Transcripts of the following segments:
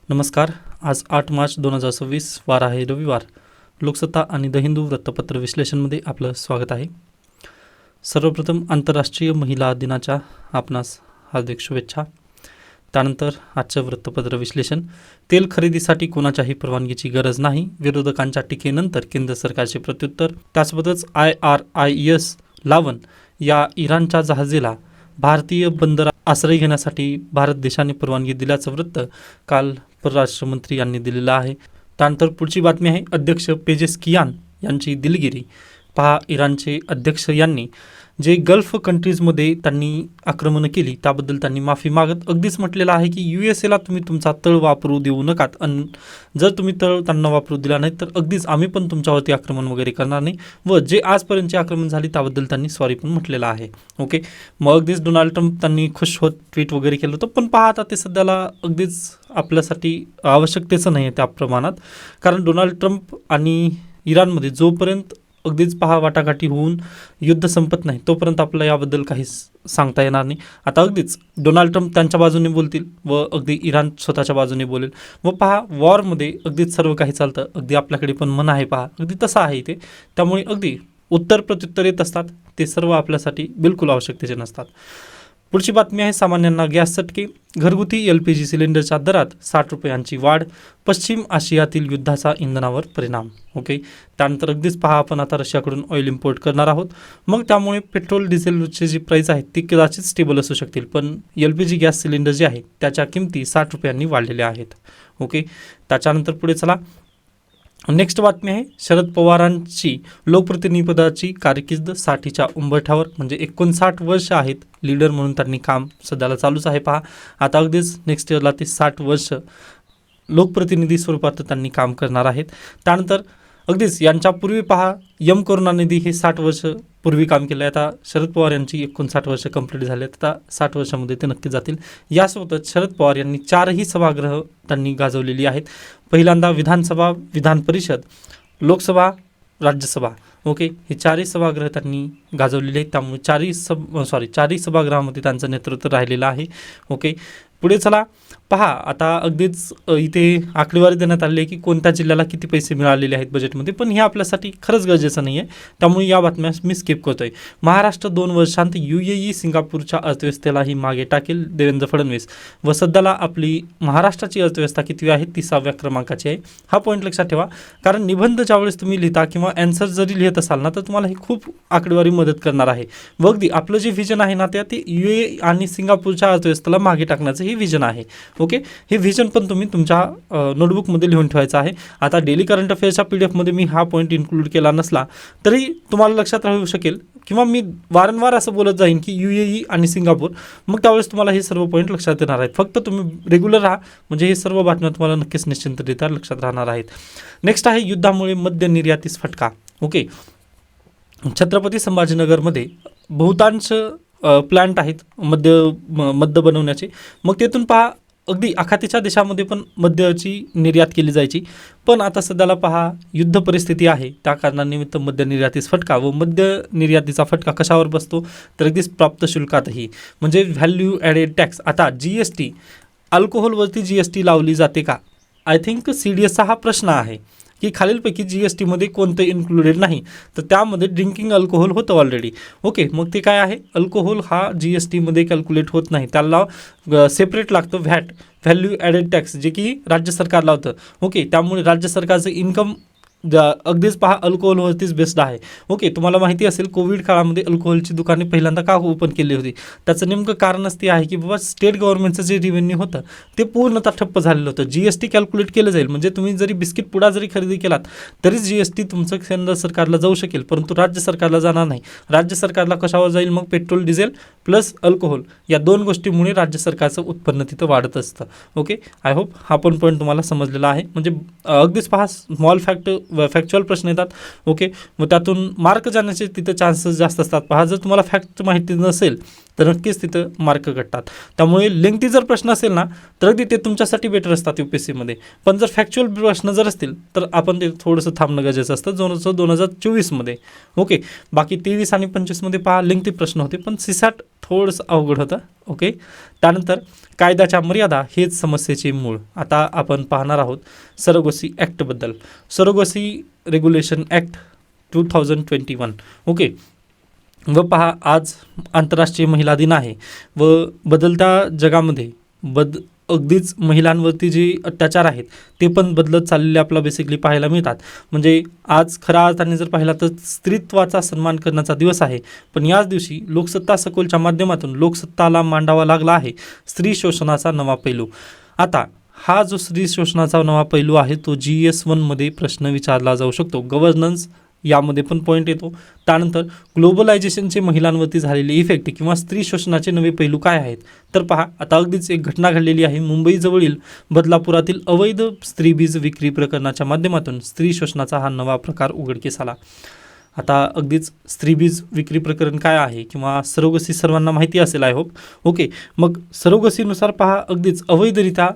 नमस्कार. आज 8 मार्च 2026 वार आहे रविवार. लोकसत्ता आणि द हिंदू वृत्तपत्र विश्लेषणमध्ये आपलं स्वागत आहे. सर्वप्रथम आंतरराष्ट्रीय महिला दिनाच्या आपणास हार्दिक शुभेच्छा. त्यानंतर आजचं वृत्तपत्र विश्लेषण. तेल खरेदीसाठी कोणाच्याही परवानगीची गरज नाही, विरोधकांच्या टीकेनंतर केंद्र सरकारचे प्रत्युत्तर. त्यासोबतच IRIS लावन या इराणच्या जहाजीला भारतीय बंदरात आश्रय घेण्यासाठी भारत देशाने परवानगी दिल्याचं वृत्त काल परराष्ट्र मंत्री यांनी दिलेलं आहे. त्यानंतर पुढची बातमी आहे अध्यक्ष पेजेस्कियान यांची दिलगिरी. पहा, इराणचे अध्यक्ष यांनी जे गल्फ कंट्रीजमध्ये त्यांनी आक्रमणं केली त्याबद्दल त्यांनी माफी मागत अगदीच म्हटलेलं आहे की USA तुम्ही तुमचा तळ वापरू देऊ नकात, आणि जर तुम्ही तळ त्यांना वापरू दिला नाही तर अगदीच आम्ही पण तुमच्यावरती आक्रमण वगैरे करणार नाही. व जे आजपर्यंतचे आक्रमण झाली त्याबद्दल त्यांनी सॉरी पण म्हटलेलं आहे. ओके, मग अगदीच डोनाल्ड ट्रम्प त्यांनी खुश होत ट्विट वगैरे केलं होतं, पण पहा आता ते सध्याला अगदीच आपल्यासाठी आवश्यकतेचं नाही आहे त्या प्रमाणात. कारण डोनाल्ड ट्रम्प आणि इराणमध्ये जोपर्यंत अगदीच पहा वाटाघाटी होऊन युद्ध संपत नाही तोपर्यंत आपल्याला याबद्दल काही सांगता येणार नाही. आता अगदीच डोनाल्ड ट्रम्प त्यांच्या बाजूने बोलतील व अगदी इराण स्वतःच्या बाजूने बोलेल व पहा वॉरमध्ये अगदीच सर्व काही चालतं. अगदी आपल्याकडे पण मन आहे पहा, अगदी तसं आहे ते. त्यामुळे अगदी उत्तर प्रत्युत्तर येत असतात, ते सर्व आपल्यासाठी बिलकुल आवश्यकतेचे नसतात. पुढची बातमी आहे सामान्यांना गॅस चटके. घरगुती LPG सिलेंडरच्या दरात 60 रुपयांची वाढ. पश्चिम आशियातील युद्धाचा इंधनावर परिणाम. ओके, त्यानंतर अगदीच पहा आपण आता रशियाकडून ऑइल इम्पोर्ट करणार आहोत, मग त्यामुळे पेट्रोल डिझेलचे जी प्राईस आहेत ती कदाचित स्टेबल असू शकतील, पण LPG गॅस सिलेंडर जे आहे त्याच्या किमती 60 रुपयांनी वाढलेल्या आहेत. ओके, त्याच्यानंतर पुढे चला. नेक्स्ट बातमी आहे शरद पवारांची लोकप्रतिनिधीपदाची कारकीर्द 60च्या उंबरठ्यावर, म्हणजे 59 वर्ष आहेत लीडर म्हणून त्यांनी काम सध्याला चालूच आहे. पहा आता अगदीच नेक्स्ट इयरला ते 60 वर्ष लोकप्रतिनिधी स्वरूपात त्यांनी काम करणार आहेत. त्यानंतर अगदीच यांच्यापूर्वी पहा करुणानिधी हे 60 वर्ष पूर्वी काम केलं आहे. आता शरद पवार यांची 59 वर्ष कंप्लीट झाले, आता 60 वर्षामध्ये ते नक्की जातील. यासोबतच शरद पवार यांनी 4ही सभागृह त्यांनी गाजवलेली आहेत. पहिल्यांदा विधानसभा, विधान परिषद, लोकसभा, राज्यसभा. ओके, हे 4ही सभागृह त्यांनी गाजवलेले आहेत, त्यामुळे 4ही सभागृहामध्ये त्यांचं नेतृत्व राहिलेलं आहे. ओके, पुढे चला. पहा आता अगदीच इथे आकडेवारी देण्यात आली आहे की कोणत्या जिल्ह्याला किती पैसे मिळालेले आहेत बजेटमध्ये, पण हे आपल्यासाठी खरंच गरजेचं नाही आहे, त्यामुळे या बातम्या मी स्किप करतोय. महाराष्ट्र 2 वर्षांत UAE सिंगापूरच्या अर्थव्यवस्थेलाही मागे टाकेल, देवेंद्र फडणवीस. व सध्याला आपली महाराष्ट्राची अर्थव्यवस्था किती आहे, 30व्या क्रमांकाची आहे. हा पॉईंट लक्षात ठेवा, कारण निबंध ज्यावेळेस तुम्ही लिहिता किंवा ॲन्सर जरी लिहित असाल ना तर तुम्हाला हे खूप आकडेवारी मदत करणार आहे. व अगदी आपलं जे व्हिजन आहे ना ते UAE आणि सिंगापूरच्या अर्थव्यवस्थेला मागे टाकण्याचं हे व्हिजन आहे. ओके, हे व्हिजन पण तुम्ही तुमच्या नोटबुकमध्ये लिहून ठेवायचं आहे. आता डेली करंट अफेअर्सच्या PDF मध्ये मी हा पॉईंट इन्क्लूड केला नसला तरी तुम्हाला लक्षात राहू शकेल, किंवा मी वारंवार असं बोलत जाईन की UAE आणि सिंगापूर, मग त्यावेळेस तुम्हाला हे सर्व पॉईंट लक्षात येणार आहेत. फक्त तुम्ही रेग्युलर राहा, म्हणजे हे सर्व बातम्या तुम्हाला नक्कीच निश्चिंतरित्या लक्षात राहणार आहेत. नेक्स्ट आहे युद्धामुळे मद्य निर्यातीस फटका. ओके, छत्रपती संभाजीनगरमध्ये बहुतांश प्लांट आहेत मद्य बनवण्याचे, मग तेथून पहा अगदी आखातीच्या देशामध्ये पण मद्याची निर्यात केली जायची, पण आता सध्याला पहा युद्ध परिस्थिती आहे, त्या कारणानिमित्त मद्य निर्यातीस फटका. व मद्य निर्यातीचा फटका कशावर बसतो तर अगदीच प्राप्त शुल्कातही, म्हणजे व्हॅल्यू ॲडेड टॅक्स. आता GST, अल्कोहोलवरती GST लावली जाते का? आय थिंक CDSचा हा प्रश्न आहे की खालीलपैकी GSTमध्ये कोणतं इन्क्लुडेड नाही, तर त्यामध्ये ड्रिंकिंग अल्कोहोल होतं ऑलरेडी. ओके, मग ते काय आहे, अल्कोहोल हा GSTमध्ये कॅल्क्युलेट होत नाही, त्याला सेपरेट लागतं व्हॅल्यू ॲडेड टॅक्स, जे की राज्य सरकार लावतं. ओके, त्यामुळे राज्य सरकारचं इन्कम अगदीच पहा अल्कोहोलवरतीच बेस्ड आहे. ओके, तुम्हाला माहिती असेल कोविड काळामध्ये अल्कोहोलची दुकाने पहिल्यांदा का ओपन केली होती, त्याचं नेमकं कारणच ते आहे की बाबा स्टेट गव्हर्नमेंटचं जे रेव्हेन्यू होतं ते पूर्णतः ठप्प झालेलं होतं. GST कॅल्क्युलेट केलं जाईल, म्हणजे तुम्ही जरी बिस्किट पुडा जरी खरेदी केलात तरी GST तुमचं केंद्र सरकारला जाऊ शकेल, परंतु राज्य सरकारला जाणार नाही. राज्य सरकारला कशावर जाईल, मग पेट्रोल, डिझेल प्लस अल्कोहोल या 2 गोष्टीमुळे राज्य सरकारचं उत्पन्न तिथं वाढत असतं. ओके, आय होप हा पण पॉईंट तुम्हाला समजलेला आहे. म्हणजे अगदीच पहा स्मॉल फॅक्च्युअल प्रश्न येतात. ओके, मग त्यातून मार्क जाण्याचे तिथं चान्सेस जास्त असतात. पहा जर तुम्हाला फॅक्ट माहिती नसेल तर नक्कीच तिथं मार्क कटतात. त्यामुळे लेंथी जर प्रश्न असेल ना तर अगदी ते तुमच्यासाठी बेटर असतात UPSCमध्ये, पण जर फॅक्च्युअल प्रश्न जर असतील तर आपण ते थोडंसं थांबणं गरजेचं असतं 2024मध्ये. ओके, बाकी 23 आणि 25मध्ये पहा लेंथी प्रश्न होते, पण CSAT थोडंसं अवघड होतं. ओके, त्यानंतर कायद्याच्या मर्यादा हेच समस्येचे मूळ. आता आपण पाहणार आहोत सरोगसी ॲक्टबद्दल. Surrogacy regulation act 2021. ओके, व पहा आज आंतरराष्ट्रीय महिला दिन आहे व बदलत्या जगामध्ये अगदीच महिलांवरती जे अत्याचार आहेत ते पण बदलत चाललेले आपल्याला बेसिकली पाहायला मिळतात. म्हणजे आज खऱ्या अर्थाने जर पाहिला तर स्त्रीत्वाचा सन्मान करण्याचा दिवस आहे. पण याच दिवशी लोकसत्ता सकोलच्या माध्यमातून लोकसत्ताला मांडावा लागला आहे स्त्री शोषणाचा नवा पैलू. आता हा जो स्त्री शोषणाचा नवा पैलू आहे तो GS1 मध्ये प्रश्न विचारला जाऊ शकतो. गव्हर्नन्स यामध्ये पण पॉईंट येतो. त्यानंतर ग्लोबलायझेशनचे महिलांवरती झालेले इफेक्ट किंवा स्त्री शोषणाचे नवे पैलू काय आहेत तर पहा, आता अगदीच एक घटना घडलेली आहे. मुंबईजवळील बदलापुरातील अवैध स्त्रीबीज विक्री प्रकरणाच्या माध्यमातून स्त्री शोषणाचा हा नवा प्रकार उघडकीस आला. आता अगदीच स्त्रीबीज विक्री प्रकरण काय आहे किंवा सरोगसी सर्वांना माहिती असेल आय होप. ओके, मग सरोगसीनुसार पहा अगदीच अवैधरित्या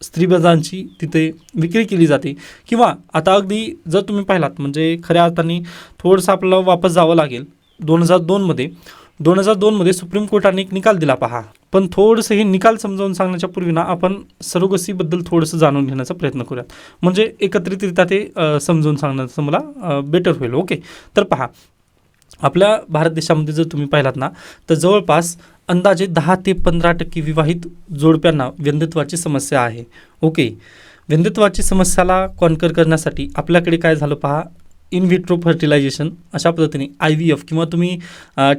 स्त्रीबीजांची तिथे विक्री केली जाते. किंवा आता अगदी जर तुम्ही पाहिलात म्हणजे खऱ्या अर्थाने थोडंसं आपल्याला वापस जावं लागेल 2002मध्ये सुप्रीम कोर्टाने एक निकाल दिला पहा. पण थोडंसं हे निकाल समजावून सांगण्याच्या पूर्वी ना आपण सरोगसीबद्दल थोडंसं जाणून घेण्याचा प्रयत्न करूयात. म्हणजे एकत्रितरित्या ते समजावून सांगण्याचं मला बेटर होईल. ओके, तर पहा आपल्या भारत देशामध्ये जर तुम्ही पाहिलात ना तर जवळपास अंदाजे 10 ते 15% विवाहित जोडप्यांना व्यंधित्वाची समस्या आहे. ओके, व्यंधित्वाची समस्याला कॉन्कर करण्यासाठी आपल्याकडे काय झालं पहा, इन व्हिट्रो फर्टिलायझेशन अशा पद्धतीने IVF किंवा तुम्ही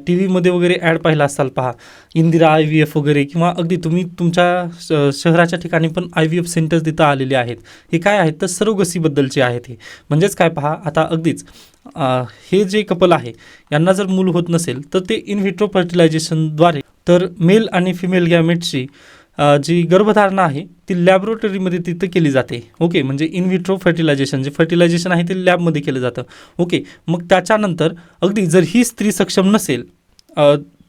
टी व्हीमध्ये वगैरे ॲड पाहिला असाल पहा, इंदिरा IVF वगैरे, किंवा अगदी तुम्ही तुमच्या शहराच्या ठिकाणी पण IVF सेंटर्स तिथं आलेले आहेत. हे काय आहेत तर सरोगसीबद्दलचे आहेत हे. म्हणजेच काय पहा, आता अगदीच हे जे कपल आहे यांना जर मूल होत नसेल तर ते इन व्हिट्रो फर्टिलायझेशनद्वारे तर मेल आणि फिमेल गॅमेटची जी गर्भधारणा आहे ती लॅबोरेटरीमध्ये तिथं केली जाते. ओके, म्हणजे इन व्हिट्रो फर्टिलायझेशन जे फर्टिलायझेशन आहे ते लॅबमध्ये केलं जातं. ओके, मग त्याच्यानंतर अगदी जर ही स्त्री सक्षम नसेल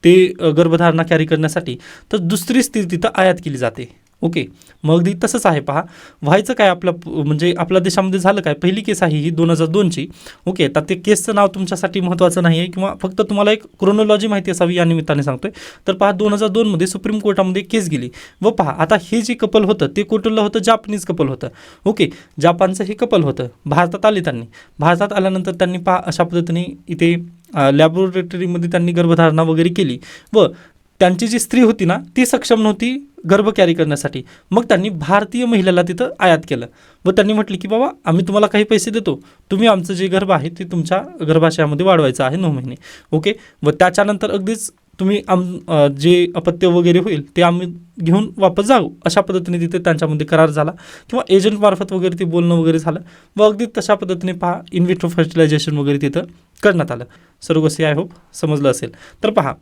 ते गर्भधारणा कॅरी करण्यासाठी तर दुसरी स्त्री तिथं आयात केली जाते. ओके, मग अगदी तसंच आहे पहा. व्हायचं काय म्हणजे आपल्या देशामध्ये झालं काय, पहिली केस आहे ही 2002ची. ओके, तर ते केसचं नाव तुमच्यासाठी महत्त्वाचं नाही आहे किंवा फक्त तुम्हाला एक क्रोनॉलॉजी माहिती असावी या निमित्ताने सांगतोय. तर पहा 2002मध्ये सुप्रीम कोर्टामध्ये केस गेली व पहा आता हे जे कपल होतं ते कुठलं होतं, जापनीज कपल होतं. ओके, जापानचं हे कपल होतं. भारतात आले भारतात आल्यानंतर त्यांनी पहा अशा पद्धतीने इथे लॅबोरेटरीमध्ये त्यांनी गर्भधारणा वगैरे केली व त्यांची जी स्त्री होती ना ती सक्षम नव्हती गर्भ कॅरी करण्यासाठी. मग त्यांनी भारतीय महिलेला तिथं आयात केलं व त्यांनी म्हटलं की बाबा आम्ही तुम्हाला काही पैसे देतो, तुम्ही आमचं जे गर्भ आहे ते तुमच्या गर्भाशयामध्ये वाढवायचं आहे 9 महिने. ओके, व त्याच्यानंतर अगदीच तुम्ही जे अपत्य वगैरे होईल ते आम्ही घेऊन वापस जाऊ, अशा पद्धतीने तिथे त्यांच्यामध्ये करार झाला किंवा एजंटमार्फत वगैरे ते बोलणं वगैरे झालं व अगदी तशा पद्धतीने पहा इन व्हिट्रो फर्टिलायझेशन वगैरे तिथं करण्यात आलं. सरोगसी आय होप समजलं असेल. तर पहा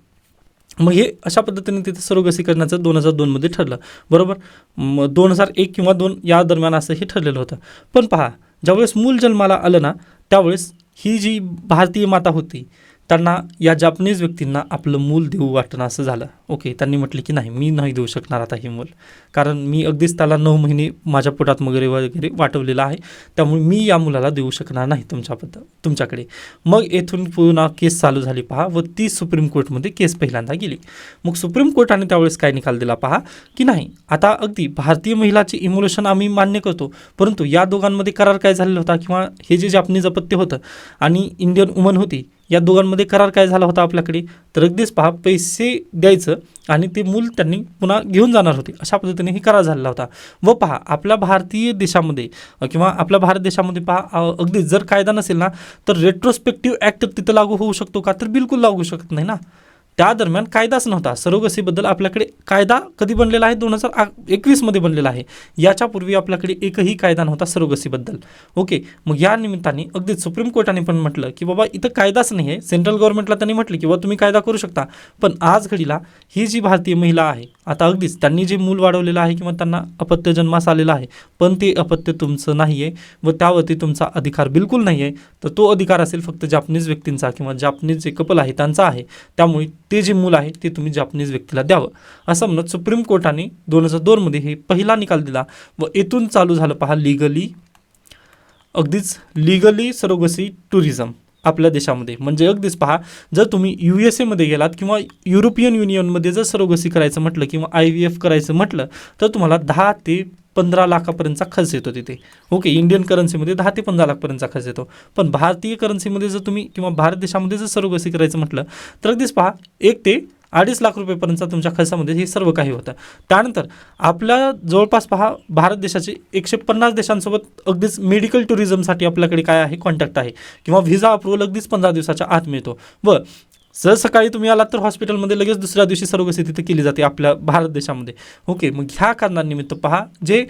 मग हे अशा पद्धतीने तिथे सरोगसी करण्याचं 2002मध्ये ठरलं, बरोबर. 2001 किंवा 2 या दरम्यान असं हे ठरलेलं होतं. पण पहा ज्यावेळेस मूल जन्माला आलं ना त्यावेळेस ही जी भारतीय माता होती त्यांना या जापनीज व्यक्तींना आपलं मूल देऊ वाटणं असं झालं. ओके, त्यांनी म्हटले की नाही मी नाही देऊ शकणार आता हे मूल, कारण मी अगदीच त्याला 9 महिने माझ्या पोटात वगैरे वाटवलेलं आहे, त्यामुळे मी या मुलाला देऊ शकणार नाही तुमच्याकडे. मग येथून पुन्हा केस चालू झाली पहा व ती सुप्रीम कोर्टमध्ये केस पहिल्यांदा गेली. मग सुप्रीम कोर्टाने त्यावेळेस काय निकाल दिला पहा की नाही आता अगदी भारतीय महिलाचे इमोलेशन आम्ही मान्य करतो, परंतु या दोघांमध्ये करार काय झालेला होता किंवा हे जे जापनीज अपत्य होतं आणि इंडियन वुमन होती या दोघांमध्ये करार काय झाला होता आपल्याकडे तर अगदीच पहा पैसे द्यायचं आणि ते मूल त्यांनी पुन्हा घेऊन जाणार होते, अशा पद्धतीने ही करार झालेला होता. व पहा आपल्या भारतीय देशामध्ये किंवा आपल्या भारत देशामध्ये पहा अगदी जर कायदा नसेल ना तर रेट्रोस्पेक्टिव्ह ॲक्ट तिथं लागू होऊ शकतो का तर बिलकुल लागू शकत नाही ना. त्या दरम्यान कायदाच नव्हता. सरोगसीबद्दल आपल्याकडे कायदा कधी बनलेला आहे 2021मध्ये बनलेला आहे. याच्यापूर्वी आपल्याकडे एकही कायदा नव्हता सरोगसीबद्दल. ओके, मग या निमित्ताने अगदी सुप्रीम कोर्टाने पण म्हटलं की बाबा इथं कायदाच नाही आहे. सेंट्रल गव्हर्नमेंटला त्यांनी म्हटलं की बाबा तुम्ही कायदा करू शकता, पण आज घडीला ही जी भारतीय महिला आहे आता अगदीच त्यांनी जे मूल वाढवलेलं आहे किंवा त्यांना अपत्य जन्मास आलेला आहे पण ते अपत्य तुमचं नाही आहे व त्यावरती तुमचा अधिकार बिलकुल नाही आहे, तर तो अधिकार असेल फक्त जापनीज व्यक्तींचा किंवा जापनीज जे कपल आहे त्यांचा आहे. त्यामुळे ते जे मूल आहे ते तुम्ही जापनीज व्यक्तीला द्यावं असं म्हणत सुप्रीम कोर्टाने 2002मध्ये हे पहिला निकाल दिला व येथून चालू झालं पहा लीगली सरोगसी टुरिझम. आपल्या देशामध्ये. म्हणजे अगदीच पहा, जर तुम्ही USA मध्ये गेलात किंवा युरोपियन युनियनमध्ये जर सरोगसी करायचं म्हटलं किंवा IVF करायचं म्हटलं तर तुम्हाला 10 ते 15 लाखापर्यंतचा खर्च येतो तिथे. ओके, इंडियन करन्सीमध्ये 10 ते 15 लाखपर्यंतचा खर्च येतो. पण भारतीय करन्सीमध्ये जर तुम्ही किंवा भारत देशामध्ये जर सरोगसी करायचं म्हटलं तर अगदीच पहा 1 ते 2.5 लाख रुपयेपर्यंतचा तुमच्या खर्चामध्ये हे सर्व काही होतं. त्यानंतर आपल्या जवळपास पहा भारत देशाचे 150 देशांसोबत अगदीच मेडिकल टुरिझमसाठी आपल्याकडे काय आहे, कॉन्टॅक्ट आहे किंवा व्हिसा अप्रूव्हल अगदीच 15 दिवसाच्या आत मिळतो. व जर सकाळी तुम्ही आलात तर हॉस्पिटलमध्ये लगेच दुसऱ्या दिवशी सरोगसी तिथे केली जाते आपल्या भारत देशामध्ये. ओके, मग ह्या कारणानिमित्त पहा जे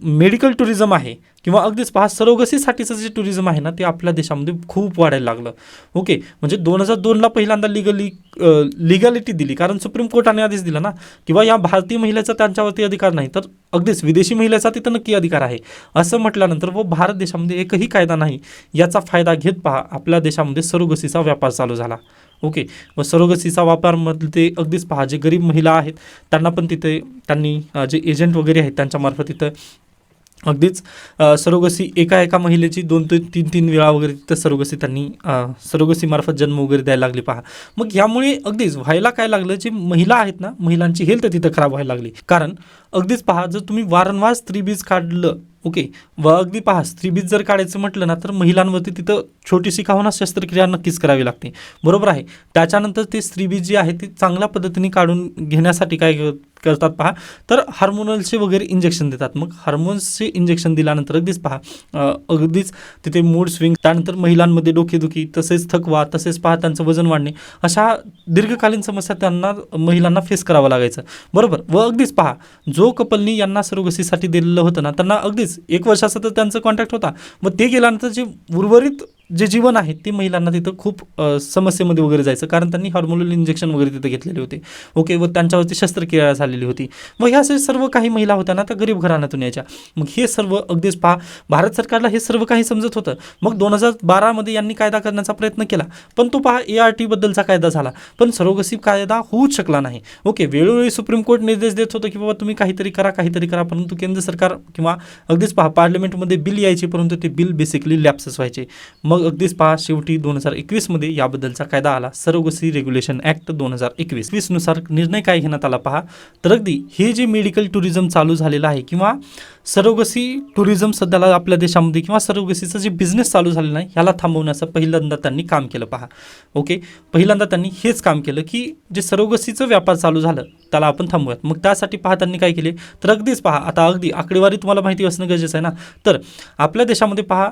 मेडिकल टुरिझम आहे किंवा अगदीच पहा सरोगसीसाठीचं जे टुरिझम आहे ना ते आपल्या देशामध्ये खूप वाढायला लागलं. ओके, म्हणजे 2002ला पहिल्यांदा लिगॅलिटी दिली, कारण सुप्रीम कोर्टाने आदेश दिला ना किंवा या भारतीय महिलेचा त्यांच्यावरती अधिकार नाही तर अगदीच विदेशी महिलेचा तिथं नक्की अधिकार आहे असं म्हटल्यानंतर व भारत देशामध्ये एकही कायदा नाही याचा फायदा घेत पहा आपल्या देशामध्ये सरोगसीचा व्यापार चालू झाला. ओके, व सरोगसीचा वापरामध्ये ते अगदीच पहा जे गरीब महिला आहेत त्यांना पण तिथे त्यांनी जे एजंट वगैरे आहेत त्यांच्यामार्फत तिथं अगदीच सरोगसी एका महिलेची 2 ते 3 वेळा वगैरे तिथं सरोगसी त्यांनी सरोगसीमार्फत जन्म वगैरे द्यायला लागली पहा. मग यामुळे अगदीच व्हायला काय लागलं, जे महिला आहेत ना महिलांची हेल्थ तिथं खराब व्हायला लागली. कारण अगदीच पहा जर तुम्ही वारंवार स्त्रीबीज काढलं, ओके, व अगदी पहा स्त्रीबीज जर काढायचं म्हटलं ना तर महिलांवरती तिथं छोटीशी का होणार शस्त्रक्रिया नक्कीच करावी लागते, बरोबर आहे. त्याच्यानंतर ते स्त्रीबीज जी आहे ती चांगल्या पद्धतीने काढून घेण्यासाठी काय करतात पहा तर हार्मोनल्सचे वगैरे इंजेक्शन देतात. मग हार्मोन्सचे इंजेक्शन दिल्यानंतर अगदीच पहा अगदीच तिथे मूड स्विंग, त्यानंतर महिलांमध्ये डोकेदुखी, तसेच थकवा, तसेच पहा त्यांचं वजन वाढणे, अशा दीर्घकालीन समस्या त्यांना महिलांना फेस करावं लागायचं, बरोबर. व अगदीच पहा जो कपलनी यांना सरोगसीसाठी दिलेलं होतं ना त्यांना अगदीच 1 वर्षाचा तर त्यांचा कॉन्टॅक्ट होता. मग ते गेल्यानंतर जे उर्वरित जे जीवन आहे ते महिलांना तिथं खूप समस्येमध्ये वगैरे जायचं, कारण त्यांनी हार्मोनल इंजेक्शन वगैरे तिथे घेतलेले होते. ओके, व त्यांच्यावरती शस्त्रक्रिया झालेली होती. मग ह्या सर्व काही महिला होत्या ना त्या गरीब घराण्यातून यायच्या. मग हे सर्व अगदीच पहा भारत सरकारला हे सर्व काही समजत होतं. मग 2012मध्ये यांनी कायदा करण्याचा प्रयत्न केला, पण तो पहा ART बद्दलचा कायदा झाला, पण सरोगसी कायदा होऊच शकला नाही. ओके, वेळोवेळी सुप्रीम कोर्ट निर्देश देत होतं की बाबा तुम्ही काहीतरी करा, परंतु केंद्र सरकार किंवा अगदीच पहा पार्लमेंटमध्ये बिल यायचे, परंतु ते बिल बेसिकली लॅप्सेस व्हायचे. मग अगदीच पहा शेवटी 2021मध्ये याबद्दलचा कायदा आला, सरोगसी रेग्युलेशन ॲक्ट 2021 नुसार निर्णय काय घेण्यात आला पहा तर अगदी हे जे मेडिकल टुरिझम चालू झालेलं आहे किंवा सरोगसी टुरिझम सध्याला आपल्या देशामध्ये किंवा सरोगसीचा जे बिझनेस चालू झालेला आहे ह्याला थांबवण्याचं पहिल्यांदा त्यांनी काम केलं पहा. ओके, पहिल्यांदा त्यांनी हेच काम केलं की जे सरोगसीचं व्यापार चालू झालं त्याला आपण थांबवूयात. मग त्यासाठी पहा त्यांनी काय केले तर अगदीच पहा आता अगदी आकडेवारी तुम्हाला माहिती असणं गरजेचं आहे ना. तर आपल्या देशामध्ये पहा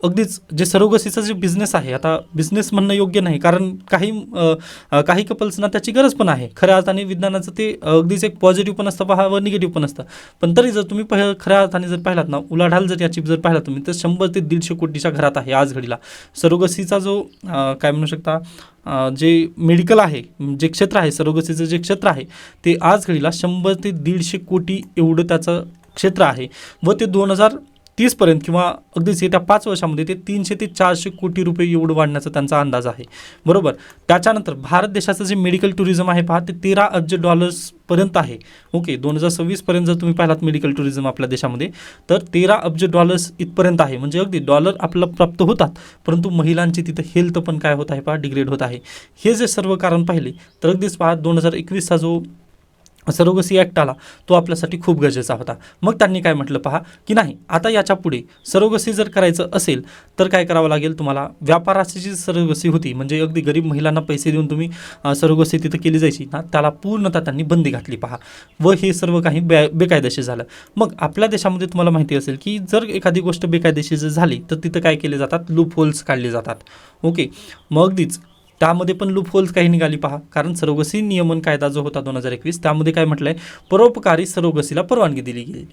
अगदीच जे सरोगसीचा जे बिझनेस आहे, आता बिझनेस म्हणणं योग्य नाही, कारण काही कपल्सना त्याची गरज पण आहे. खऱ्या अर्थाने विज्ञानाचं ते अगदीच एक पॉझिटिव्ह पण असतं पहा व निगेटिव्ह पण असतं. पण तरी जर तुम्ही खऱ्या अर्थाने जर पाहिलात ना उलाढाल जर याची जर पाहिलात तुम्ही तर 100 ते 150 कोटीच्या घरात आहे आज घडीला. सरोगसीचा जो काय म्हणू शकता जे मेडिकल आहे, जे क्षेत्र आहे सरोगसीचं जे क्षेत्र आहे ते आज घडीला 100 ते 150 कोटी एवढं त्याचं क्षेत्र आहे व ते 2030पर्यंत किंवा अगदीच येत्या 5 वर्षामध्ये ते 300 ते 400 कोटी रुपये एवढं वाढण्याचा त्यांचा अंदाज आहे, बरोबर. त्याच्यानंतर भारत देशाचं जे मेडिकल टुरिझम आहे पहा ते $13 अब्ज पर्यंत आहे. ओके, 2026पर्यंत जर तुम्ही पाहिलात मेडिकल टुरिझम आपल्या देशामध्ये तर $13 अब्ज इथपर्यंत आहे. म्हणजे अगदी डॉलर आपल्याला प्राप्त होतात, परंतु महिलांची तिथं हेल्थ पण काय होत आहे पहा डिग्रेड होत आहे. हे जे सर्व कारण पाहिले तर अगदीच पहा 2021चा जो सरोगसी ॲक्ट आला तो आपल्यासाठी खूप गरजेचा होता. मग त्यांनी काय म्हटलं पहा की नाही आता याच्या पुढे सरोगसी जर करायचं असेल तर काय करावं लागेल तुम्हाला, व्यापाराची जी सरोगसी होती म्हणजे अगदी गरीब महिलांना पैसे देऊन तुम्ही सरोगसी तिथं केली जायची ना त्याला पूर्णतः त्यांनी बंदी घातली पहा व हे सर्व काही बेकायदेशीर झालं. मग आपल्या देशामध्ये तुम्हाला माहिती असेल की जर एखादी गोष्ट बेकायदेशीर जर झाली तर तिथं काय केले जातात, लूप होल्स काढले जातात. ओके, मग अगदीच त्यामध्ये पण लूप होल्स काही निघाली पहा, कारण सरोगसी नियमन कायदा जो होता 2021 त्यामध्ये काय म्हटलंय, परोपकारी सरोगसीला परवानगी दिली गेली.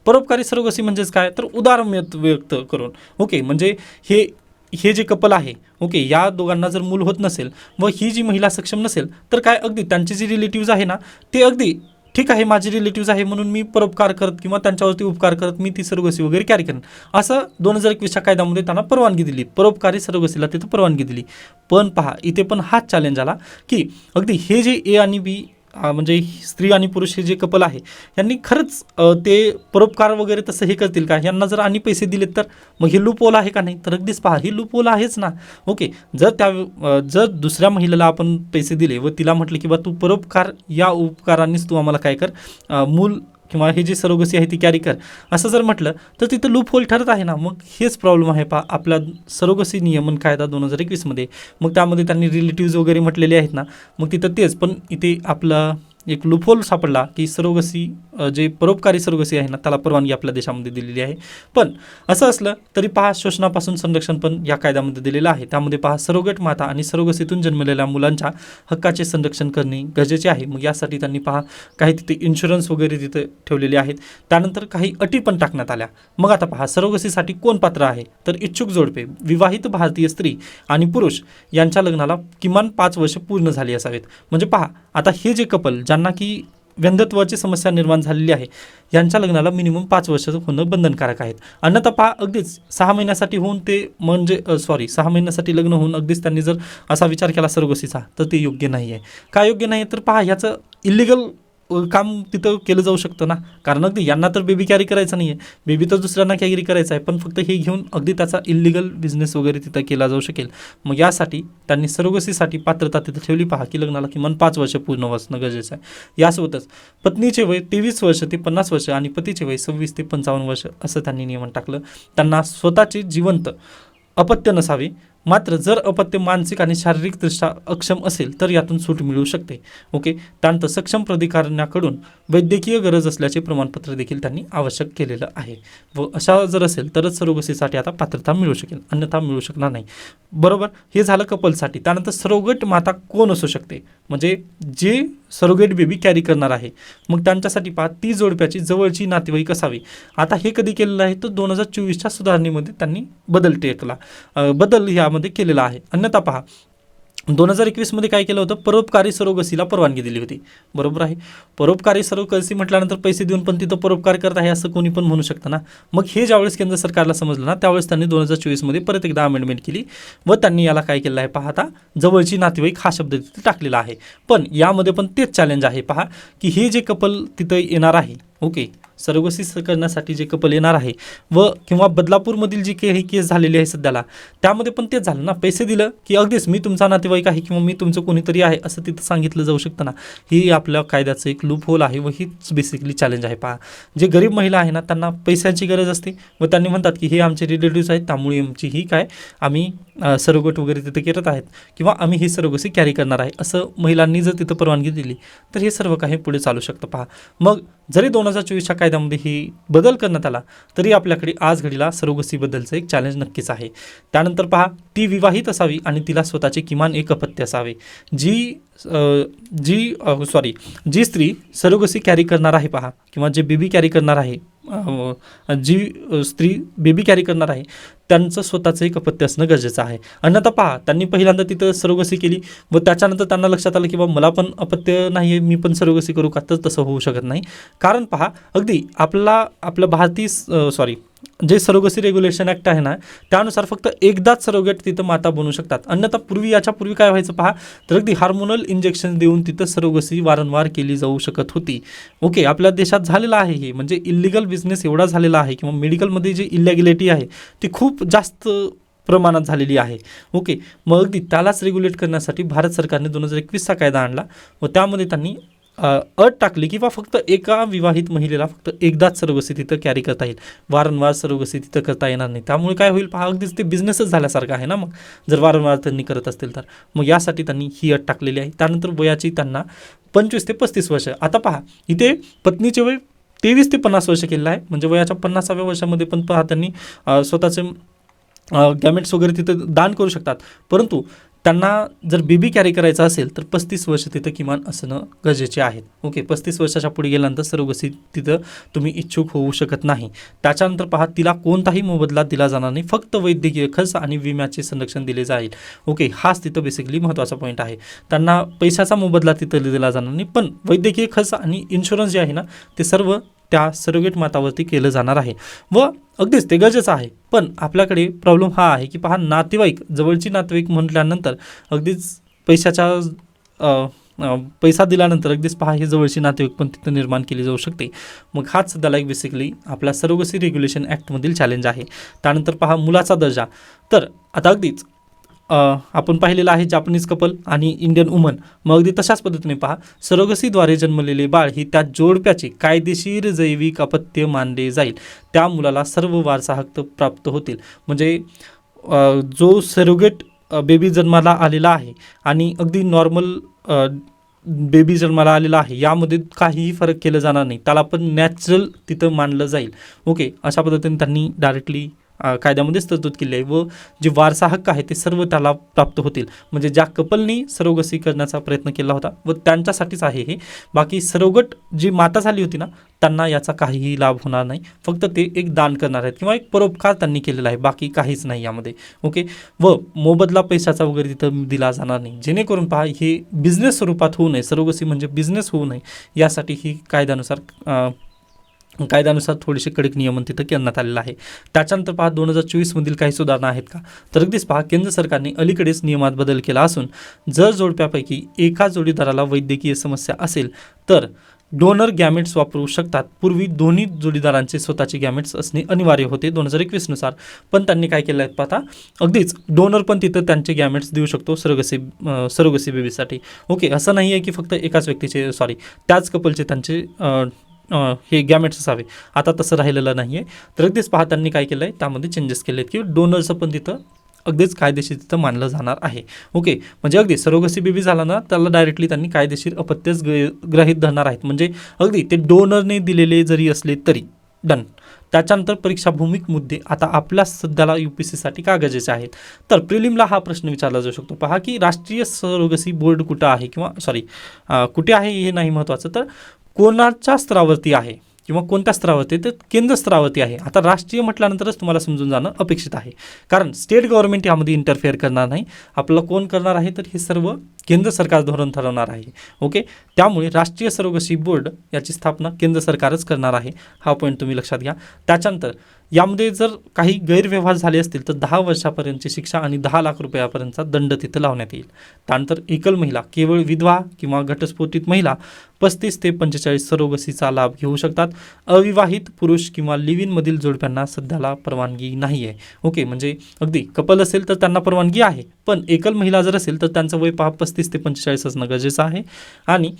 परोपकारी सरोगसी म्हणजेच काय तर उदारमत व्यक्त करून. ओके, म्हणजे हे जे कपल आहे, ओके, या दोघांना जर मूल होत नसेल व ही जी महिला सक्षम नसेल तर काय अगदी त्यांचे जे रिलेटिव्ज आहे ना ते अगदी ठीक आहे माझे रिलेटिव्ज आहे म्हणून मी परोपकार करत किंवा त्यांच्यावरती उपकार करत मी ती सरोगसी वगैरे कॅरी करेन असं 2021च्या कायद्यामध्ये त्यांना परवानगी दिली, परोपकारी सरोगसीला तिथं परवानगी दिली. पण पहा इथे पण हाच चॅलेंज आला की अगदी हे जे A आणि B म्हणजे स्त्री आणि पुरुष हे जे कपल आहे यांनी खरंच ते परोपकार वगैरे तसं हे करतील का, यांना जर आणि पैसे दिलेत तर मग हे लूप होल आहे का नाही, तर अगदीच पहा ही लूप होल आहेच ना. ओके, जर दुसऱ्या महिलेला आपण पैसे दिले व तिला म्हटलं की बा तू परोपकार या उपकारानेच तू आम्हाला काय कर, मूल किंवा हे जी सरोगसी आहे ती कॅरी कर, असं जर म्हटलं तर तिथं लूप होल ठरत आहे ना. मग हेच प्रॉब्लेम आहे पहा आपला सरोगसी नियमन कायदा 2021मध्ये. मग त्यामध्ये त्यांनी रिलेटिव्ज वगैरे म्हटलेले आहेत ना, मग तिथं तेच, पण इथे आपला एक लूपहोल सापडला की सरोगसी जे परोपकारी सरोगसी आहे ना त्याला परवानगी आपल्या देशामध्ये दिलेली आहे. पण असं असलं तरी पहा शोषणापासून संरक्षण पण या कायद्यामध्ये दिलेलं आहे. त्यामध्ये पहा सरोगेट माता आणि सरोगसीतून जन्मलेल्या मुलांच्या हक्काचे संरक्षण करणे गरजेचे आहे. मग यासाठी त्यांनी पहा काही तिथे इन्शुरन्स वगैरे तिथे ठेवलेले आहेत. त्यानंतर काही अटी पण टाकण्यात आल्या. मग आता पहा सरोगसीसाठी कोण पात्र आहे, तर इच्छुक जोडपे, विवाहित भारतीय स्त्री आणि पुरुष यांच्या लग्नाला किमान 5 वर्ष पूर्ण झाली असावेत. म्हणजे पहा आता हे जे कपल ज्यांना की व्यंधत्वाची समस्या निर्माण झालेली आहे यांच्या लग्नाला मिनिमम 5 वर्ष होणं बंधनकारक आहेत. अन्यथा पहा अगदीच 6 महिन्यासाठी होऊन ते म्हणजे 6 महिन्यासाठी लग्न होऊन अगदीच त्यांनी जर असा विचार केला सरोगसीचा तर ते योग्य नाही आहे. काय योग्य नाही तर पहा ह्याचं इलिगल काम तिथं केलं जाऊ शकतं ना. कारण अगदी यांना तर बेबी कॅरी करायचा नाही आहे, बेबी तर दुसऱ्यांना कॅरी करायचा आहे, पण फक्त हे घेऊन अगदी त्याचा इलिगल बिझनेस वगैरे तिथं केला जाऊ शकेल. मग यासाठी त्यांनी सरोगसीसाठी पात्रता तिथं ठेवली. पहा की लग्नाला किमान 5 वर्ष पूर्ण असणं गरजेचं आहे. यासोबतच पत्नीचे वय 23 वर्ष ते 50 वर्ष आणि पतीचे वय 26 ते 55 वर्ष असं त्यांनी नियमन टाकलं. त्यांना स्वतःचे जिवंत अपत्य नसावे, मात्र जर अपत्य मानसिक आणि शारीरिकदृष्ट्या अक्षम असेल तर यातून सूट मिळू शकते. ओके, त्यानंतर सक्षम प्राधिकरणाकडून वैद्यकीय गरज असल्याचे प्रमाणपत्र देखील त्यांनी आवश्यक केलेलं आहे. व अशा जर असेल तरच सरोगसीसाठी आता पात्रता मिळू शकेल, अन्यथा मिळू शकणार नाही. बरोबर, हे झालं कपलसाठी. त्यानंतर सरोगेट माता कोण असू शकते, म्हणजे जे सरोगेट बेबी कॅरी करणार आहे. मग त्यांच्यासाठी पहा ती जोडप्याची जवळची नातेवाईक असावी. आता हे कधी केलेलं आहे तर 2024च्या सुधारणेमध्ये त्यांनी बदल यामध्ये केलेला आहे. अन्यथा पहा 2021मध्ये काय केलं होतं, परोपकारी सरोगसीला परवानगी दिली होती. बरोबर आहे, परोपकारी सरोगसी म्हटल्यानंतर पैसे देऊन पण तिथं परोपकार करत आहे असं कोणी पण म्हणू शकतं ना. मग हे ज्यावेळेस केंद्र सरकारला समजलं ना त्यावेळेस त्यांनी 2024मध्ये परत एकदा अमेंडमेंट केली व त्यांनी याला काय केलं आहे पहा आता जवळची नातेवाईक हा शब्द तिथे टाकलेला आहे. पण यामध्ये पण तेच चॅलेंज आहे पहा की हे जे कपल तिथं येणार आहे, ओके, सरोगसी करण्यासाठी जे कपल येणार आहे व किंवा बदलापूरमधील जी काही केस झालेली आहे सध्याला त्यामध्ये पण तेच झालं ना. पैसे दिलं की अगदीच मी तुमचा नातेवाईक आहे किंवा मी तुमचं कोणीतरी आहे असं तिथं सांगितलं जाऊ शकतं ना. ही आपल्या कायद्याचं एक लूप होल आहे व हीच बेसिकली चॅलेंज आहे. पहा जे गरीब महिला आहे ना त्यांना पैशांची गरज असते व त्यांनी म्हणतात की हे आमचे रिलेटिव्स आहेत त्यामुळे आमची ही काय आम्ही सरोगट वगैरे तिथे करत आहेत किंवा आम्ही ही सरोगसी कॅरी करणार आहे असं महिलांनी जर तिथं परवानगी दिली तर हे सर्व काही पुढे चालू शकतं. पहा मग जरी 2024च्या कायद्यामध्ये ही बदल करण्यात आला तरी आपल्याकडे आज घडीला सरोगसीबद्दलचं एक चॅलेंज नक्कीच आहे. त्यानंतर पहा ती विवाहित असावी आणि तिला स्वतःचे किमान एक अपत्य असावे. जी स्त्री सरोगसी कॅरी करणार आहे पहा किंवा जे बेबी कॅरी करणार आहे, जी स्त्री बेबी कॅरी करणार आहे त्यांचं स्वतःचं एक अपत्य असणं गरजेचं आहे. अन्यथा पहा त्यांनी पहिल्यांदा तिथं सरोगसी केली व त्याच्यानंतर त्यांना लक्षात आलं की बा मला पण अपत्य नाही आहे, मी पण सरोगसी करू का, तर तसं होऊ शकत नाही. कारण पहा अगदी आपलं भारतीय जे सरोगसी रेग्युलेशन ॲक्ट आहे ना त्यानुसार फक्त एकदाच सरोगेट तिथं माता बनू शकतात. अन्यथा याच्यापूर्वी काय व्हायचं पहा तर अगदी हार्मोनल इंजेक्शन देऊन तिथं सरोगसी वारंवार केली जाऊ शकत होती. ओके, आपल्या देशात झालेलं आहे हे, म्हणजे इलिगल बिझनेस एवढा झालेला आहे किंवा मेडिकलमध्ये जी इलिगॅलिटी आहे ती खूप जास्त प्रमाणात झालेली आहे. ओके, मग अगदी त्यालाच रेग्युलेट करण्यासाठी भारत सरकारने 2021चा कायदा आणला व त्यामध्ये त्यांनी अट टाकली की बा फक्त एका विवाहित महिलेला फक्त एकदाच सरोगसी तिथं कॅरी करता येईल, वारंवार सरोगसी तिथं करता येणार नाही. त्यामुळे काय होईल पहा अगदीच ते बिझनेसच झाल्यासारखं आहे ना. मग जर वारंवार त्यांनी करत असतील तर मग यासाठी त्यांनी ही अट टाकलेली आहे. त्यानंतर वयाची त्यांना 25 ते 35 वर्ष. आता पहा इथे पत्नीचे वय 23 ते 50 वर्ष केलेलं आहे, म्हणजे वयाच्या 50व्या वर्षामध्ये पण पहा त्यांनी स्वतःचे गॅमेट्स वगैरे तिथं दान करू शकतात. परंतु त्यांना जर बेबी कॅरी करायचा असेल तर 35 वर्ष तिथं किमान असणं गरजेचे आहेत. ओके, 35 वर्षाच्या पुढे गेल्यानंतर सरोगसी तिथं तुम्ही इच्छुक होऊ शकत नाही. त्याच्यानंतर पहा तिला कोणताही मोबदला दिला जाणार नाही, फक्त वैद्यकीय खर्च आणि विम्याचे संरक्षण दिले जाईल. ओके, हाच तिथं बेसिकली महत्त्वाचा पॉईंट आहे. त्यांना पैशाचा मोबदला तिथं दिला जाणार नाही, पण वैद्यकीय खर्च आणि इन्शुरन्स जे आहे ना ते सर्व त्या सरोगेट मातावरती केलं जाणार आहे व अगदीच ते गरजेचं आहे. पण आपल्याकडे प्रॉब्लेम हा आहे की पहा नातेवाईक, जवळची नातेवाईक म्हटल्यानंतर अगदीच पैशाच्या पैसा दिल्यानंतर अगदीच पहा हे जवळची नातेवाईक पण तिथं निर्माण केली जाऊ शकते. मग हाच सध्याला एक बेसिकली आपल्या सरोगसी रेग्युलेशन ॲक्टमधील चॅलेंज आहे. त्यानंतर पहा मुलाचा दर्जा. तर आता अगदीच आपण पाहिलेलं आहे जापनीज कपल आणि इंडियन वुमन. मग अगदी तशाच पद्धतीने पहा सरोगसीद्वारे जन्मलेले बाळ ही त्या जोडप्याचे कायदेशीर जैविक अपत्य मानले जाईल. त्या मुलाला सर्व वारसा हक्क प्राप्त होतील. म्हणजे जो सरोगेट बेबी जन्माला आलेला आहे आणि अगदी नॉर्मल बेबी जन्माला आलेला आहे यामध्ये काहीही फरक केला जाणार नाही, त्याला पण नॅचरल तिथं मानलं जाईल. ओके, अशा पद्धतीने त्यांनी डायरेक्टली कायद्यामध्येच तरतूद केली आहे व जे वारसा हक्क आहे ते सर्व त्याला प्राप्त होतील. म्हणजे ज्या कपलनी सरोगसी करण्याचा प्रयत्न केला होता व त्यांच्यासाठीच आहे हे. बाकी सरोगट जी माता झाली होती ना त्यांना याचा काहीही लाभ होणार नाही. फक्त ते एक दान करणार आहेत किंवा एक परोपकार त्यांनी केलेला आहे, बाकी काहीच नाही यामध्ये. ओके, व मोबदला पैशाचा वगैरे तिथं दिला जाणार नाही. जेणेकरून पहा हे बिझनेस स्वरूपात होऊ नये, सरोगसी म्हणजे बिझनेस होऊ नये यासाठी ही कायद्यानुसार थोडेसे कडक नियमन तिथं करण्यात आलेलं आहे. त्याच्यानंतर पहा 2024मधील काही सुधारणा आहेत का. तर अगदीच पहा केंद्र सरकारने अलीकडेच नियमात बदल केला असून जर जोडप्यापैकी एका जोडीदाराला वैद्यकीय समस्या असेल तर डोनर गॅमेट्स वापरू शकतात. पूर्वी दोन्ही जोडीदारांचे स्वतःचे गॅमेट्स असणे अनिवार्य होते 2021नुसार. पण त्यांनी काय केलं आहे पाहता अगदीच डोनर पण तिथं त्यांचे गॅमेट्स देऊ शकतो सरोगसी बेबीसाठी. ओके, असं नाही आहे की फक्त एकाच व्यक्तीचे त्याच कपलचे त्यांचे हे गॅमेट्स असावे. आता तसं राहिलेलं नाही आहे. तर अगदीच पहा त्यांनी काय केलं आहे त्यामध्ये चेंजेस केले आहेत की डोनरचं पण तिथं अगदीच कायदेशीर तिथं मानलं जाणार आहे. ओके, म्हणजे अगदी सरोगसी बेबी झाला ना त्याला डायरेक्टली त्यांनी कायदेशीर अपत्यच ग्रहित धरणार आहेत. म्हणजे अगदी ते डोनरने दिलेले जरी असले तरी डन. त्याच्यानंतर परीक्षाभूमिक मुद्दे आता आपल्या सध्याला UPSCसाठी का गरजेचे आहेत. तर प्रिलिमला हा प्रश्न विचारला जाऊ शकतो. पहा की राष्ट्रीय सरोगसी बोर्ड कुठं आहे किंवा कुठे आहे हे नाही महत्त्वाचं, तर कोणाच्या स्तरावरती आहे किंवा कोणत्या स्तरावरती, तर केंद्र स्तरावरती आहे. आता राष्ट्रीय म्हटल्यानंतरच तुम्हाला समजून जाणं अपेक्षित आहे, कारण स्टेट गव्हर्नमेंट यामध्ये इंटरफेअर करणार नाही. आपलं कोण करणार आहे तर हे सर्व केंद्र सरकार धोरण ठरवणार आहे. ओके, त्यामुळे राष्ट्रीय सरोगसी बोर्ड याची स्थापना केंद्र सरकारच करणार आहे. हा पॉईंट तुम्ही लक्षात घ्या. त्याच्यानंतर यामध्ये जर काही गैरव्यवहार झाले असतील तर 10 वर्षापर्यंतची शिक्षा आणि 10 लाख रुपयापर्यंतचा दंड तिथं लावण्यात येईल. त्यानंतर एकल महिला, केवळ विधवा किंवा घटस्फोटित महिला 35 ते 45 सरोगसीचा लाभ घेऊ शकतात. अविवाहित पुरुष किंवा लिव्ह इनमधील जोडप्यांना सध्याला परवानगी नाही आहे. ओके, म्हणजे अगदी कपल असेल तर त्यांना परवानगी आहे, पण एकल महिला जर असेल तर त्यांचं वय 35 ते 45 असणं गरजेचं आहे. आणि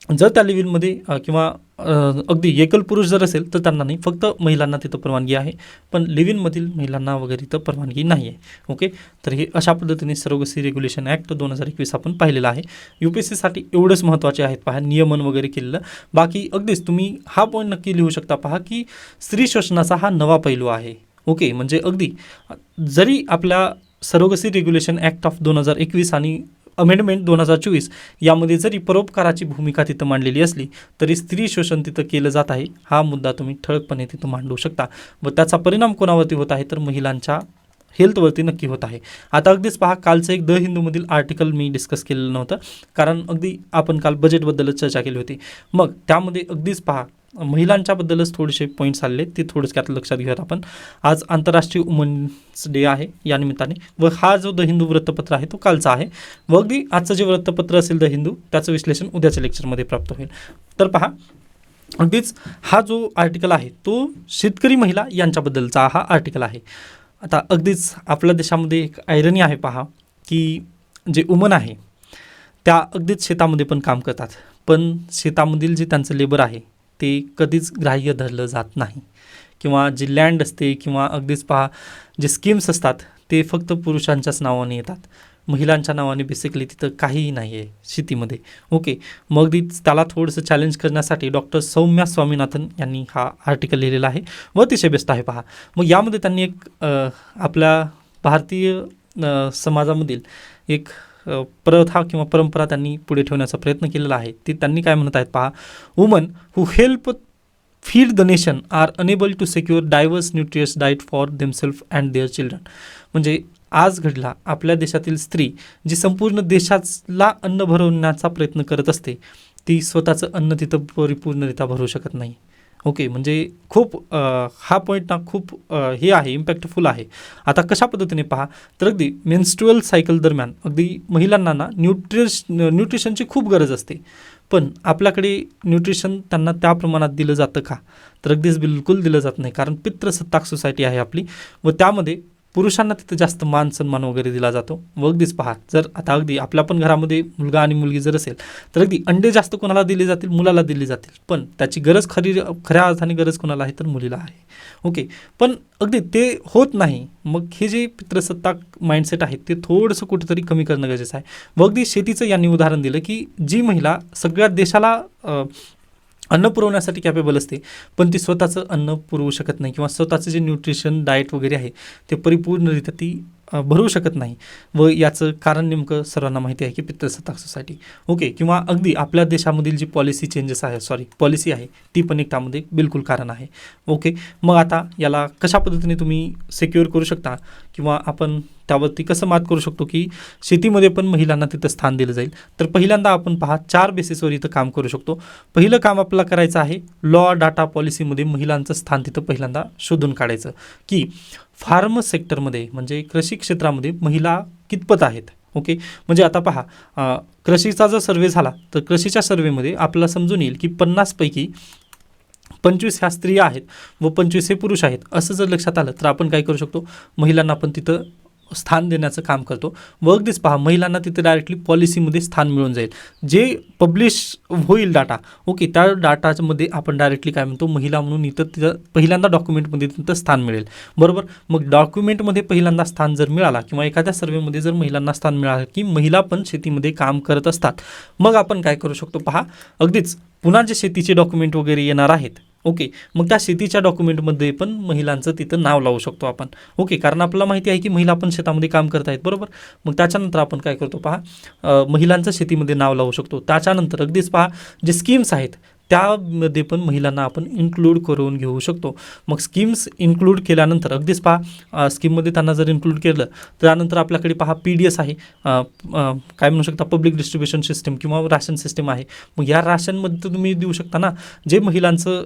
जर त्या लिव्ह इनमध्ये किंवा अगदी एकल पुरुष जर असेल तर त्यांना नाही, फक्त महिलांना तिथं परवानगी आहे, पण लिव्ह इनमधील महिलांना वगैरे इथं परवानगी नाही आहे. ओके, तर हे अशा पद्धतीने सरोगसी रेग्युलेशन ॲक्ट 2021 आपण पाहिलेलं आहे. UPSCसाठी एवढंच महत्त्वाचे आहेत पहा नियमन वगैरे केलेलं. बाकी अगदीच तुम्ही हा पॉईंट नक्की लिहू शकता पहा की स्त्री शोषणाचा हा नवा पैलू आहे. ओके, म्हणजे अगदी जरी आपल्या सरोगसी रेग्युलेशन ॲक्ट ऑफ 2021 आणि अमेंडमेंट 2024 यामध्ये जरी परोपकाराची भूमिका तिथं मांडलेली असली तरी स्त्री शोषण तिथं केलं जात आहे हा मुद्दा तुम्ही ठळकपणे तिथं मांडू शकता. व त्याचा परिणाम कोणावरती होत आहे तर महिलांच्या हेल्थवरती नक्की होत आहे. आता अगदीच पहा कालचं एक द हिंदूमधील आर्टिकल मी डिस्कस केलेलं नव्हतं, कारण अगदी आपण काल बजेटबद्दलच चर्चा केली होती. मग त्यामध्ये अगदीच पहा महिलांच्याबद्दलच थोडेसे पॉईंट्स आलेले ते थोडंच त्यात लक्षात घेऊयात आपण. आज आंतरराष्ट्रीय वुमन्स डे आहे या निमित्ताने, व हा जो द हिंदू वृत्तपत्र आहे तो कालचा आहे. व अगदी आजचं जे वृत्तपत्र असेल द हिंदू त्याचं विश्लेषण उद्याच्या लेक्चरमध्ये प्राप्त होईल. तर पहा अगदीच हा जो आर्टिकल आहे तो शेतकरी महिला यांच्याबद्दलचा हा आर्टिकल आहे. आता अगदीच आपल्या देशामध्ये एक आयरनी आहे पहा की जे वुमन आहे त्या अगदीच शेतामध्ये पण काम करतात, पण शेतामधील जे त्यांचं लेबर आहे ते कधीच ग्राह्य धरलं जात नाही. किंवा जी लँड असते किंवा अगदीच पहा जे स्कीम्स असतात ते फक्त पुरुषांच्याच नावाने येतात, महिलांच्या नावाने बेसिकली तिथं काहीही नाही आहे शेतीमध्ये. ओके, मग त्याला थोडंसं चॅलेंज करण्यासाठी डॉक्टर सौम्या स्वामीनाथन यांनी हा आर्टिकल लिहिलेला आहे व अतिशय बेस्ट आहे पहा. मग यामध्ये त्यांनी एक आपल्या भारतीय समाजामधील एक प्रथा किंवा परंपरा त्यांनी पुढे ठेवण्याचा प्रयत्न केलेला आहे. ती त्यांनी काय म्हणत आहेत पहा, woman who help feed the nation are unable to secure diverse nutritious diet for themselves and their children. म्हणजे आज घडला आपल्या देशातील स्त्री जी संपूर्ण देशाला अन्न भरवण्याचा प्रयत्न करत असते ती स्वतःचं अन्न तिथं परिपूर्णरित्या भरू शकत नाही. ओके, म्हणजे खूप हा पॉईंट ना खूप हे आहे, इम्पॅक्टफुल आहे. आता कशा पद्धतीने पहा, तर अगदी मेन्स्ट्रुअल सायकल दरम्यान अगदी महिलांना ना न्यूट्रिशनची खूप गरज असते. पण आपल्याकडे न्यूट्रिशन त्यांना त्या प्रमाणात दिलं जातं का? तर अगदीच बिलकुल दिलं जात नाही. कारण पितृसत्ताक सोसायटी आहे आपली व त्यामध्ये पुरुषांना तिथं जास्त मान सन्मान वगैरे दिला जातो. व अगदीच पहा, जर आता अगदी आपल्या पण घरामध्ये मुलगा आणि मुलगी जर असेल तर अगदी अंडे जास्त कोणाला दिले जातील? मुलाला दिले जातील. पण त्याची गरज खऱ्या अर्थाने गरज कोणाला आहे? तर मुलीला आहे. ओके, पण अगदी ते होत नाही. मग हे जे पितृसत्ताक माइंडसेट आहे ते थोडंसं कुठेतरी कमी करणं गरजेचं आहे. व अगदी शेतीचं यांनी उदाहरण दिलं की जी महिला सगळ्या देशाला अन्न पुरवण्यासाठी कॅपेबल असते, पण ती स्वतःचं अन्न पुरवू शकत नाही किंवा स्वतःचं जे न्यूट्रिशन डाएट वगैरे आहे ते परिपूर्णरित्या ती भरवू शकत नाही. व याचं कारण नेमकं सर्वांना माहिती आहे की पितृसत्ताक सोसायटी. ओके, किंवा अगदी आपल्या देशामधील जी पॉलिसी आहे ती पण एक त्यामध्ये बिलकुल कारण आहे. ओके, मग आता याला कशा पद्धतीने तुम्ही सिक्युअर करू शकता किंवा आपण त्यावरती कसं मात करू शकतो की शेतीमध्ये पण महिलांना तिथं स्थान दिलं जाईल? तर पहिल्यांदा आपण पहा 4 बेसिसवर इथं काम करू शकतो. पहिलं काम आपल्याला करायचं आहे, लॉ डाटा पॉलिसीमध्ये महिलांचं स्थान तिथं पहिल्यांदा शोधून काढायचं की फार्म सेक्टरमध्ये म्हणजे कृषी क्षेत्रामध्ये महिला कितपत आहेत. ओके, म्हणजे आता पहा, कृषीचा जर सर्वे झाला तर कृषीच्या सर्वेमध्ये आपल्याला समजून येईल की 50 पैकी 25 ह्या स्त्रिया आहेत व 25 हे पुरुष आहेत. असं जर लक्षात आलं तर आपण काय करू शकतो, महिलांना पण तिथं स्थान देण्याचं काम करतो. व अगदीच पहा, महिलांना तिथे डायरेक्टली पॉलिसीमध्ये स्थान मिळून जाईल. जे पब्लिश होईल डाटा, ओके, त्या डाटामध्ये आपण डायरेक्टली काय म्हणतो, महिला म्हणून इथं तिथं पहिल्यांदा डॉक्युमेंटमध्ये तिथं स्थान मिळेल. बरोबर, मग डॉक्युमेंटमध्ये पहिल्यांदा स्थान जर मिळाला किंवा एखाद्या सर्वेमध्ये जर महिलांना स्थान मिळालं की महिला पण शेतीमध्ये काम करत असतात, मग आपण काय करू शकतो पहा, अगदीच पुन्हा जे शेतीचे डॉक्युमेंट वगैरे येणार आहेत, ओके, मग त्या शेतीच्या डॉक्युमेंटमध्ये पण महिलांचं तिथं नाव लावू शकतो आपण. ओके, कारण आपल्याला माहिती आहे की महिला पण शेतामध्ये काम करत आहेत. बरोबर, मग त्याच्यानंतर आपण काय करतो पहा, महिलांचं शेतीमध्ये नाव लावू शकतो. त्याच्यानंतर अगदीच पहा, जे स्कीम्स आहेत त्यामध्ये पण महिलांना आपण इन्क्लूड करून घेऊ शकतो. मग स्कीम्स इन्क्लूड केल्यानंतर अगदीच पहा, स्कीममध्ये त्यांना जर इन्क्लूड केलं त्यानंतर आपल्याकडे पहा PDS आहे, काय म्हणू शकता, पब्लिक डिस्ट्रीब्युशन सिस्टीम किंवा राशन सिस्टीम आहे. मग या राशनमध्ये तुम्ही देऊ शकता ना, जे महिलांचं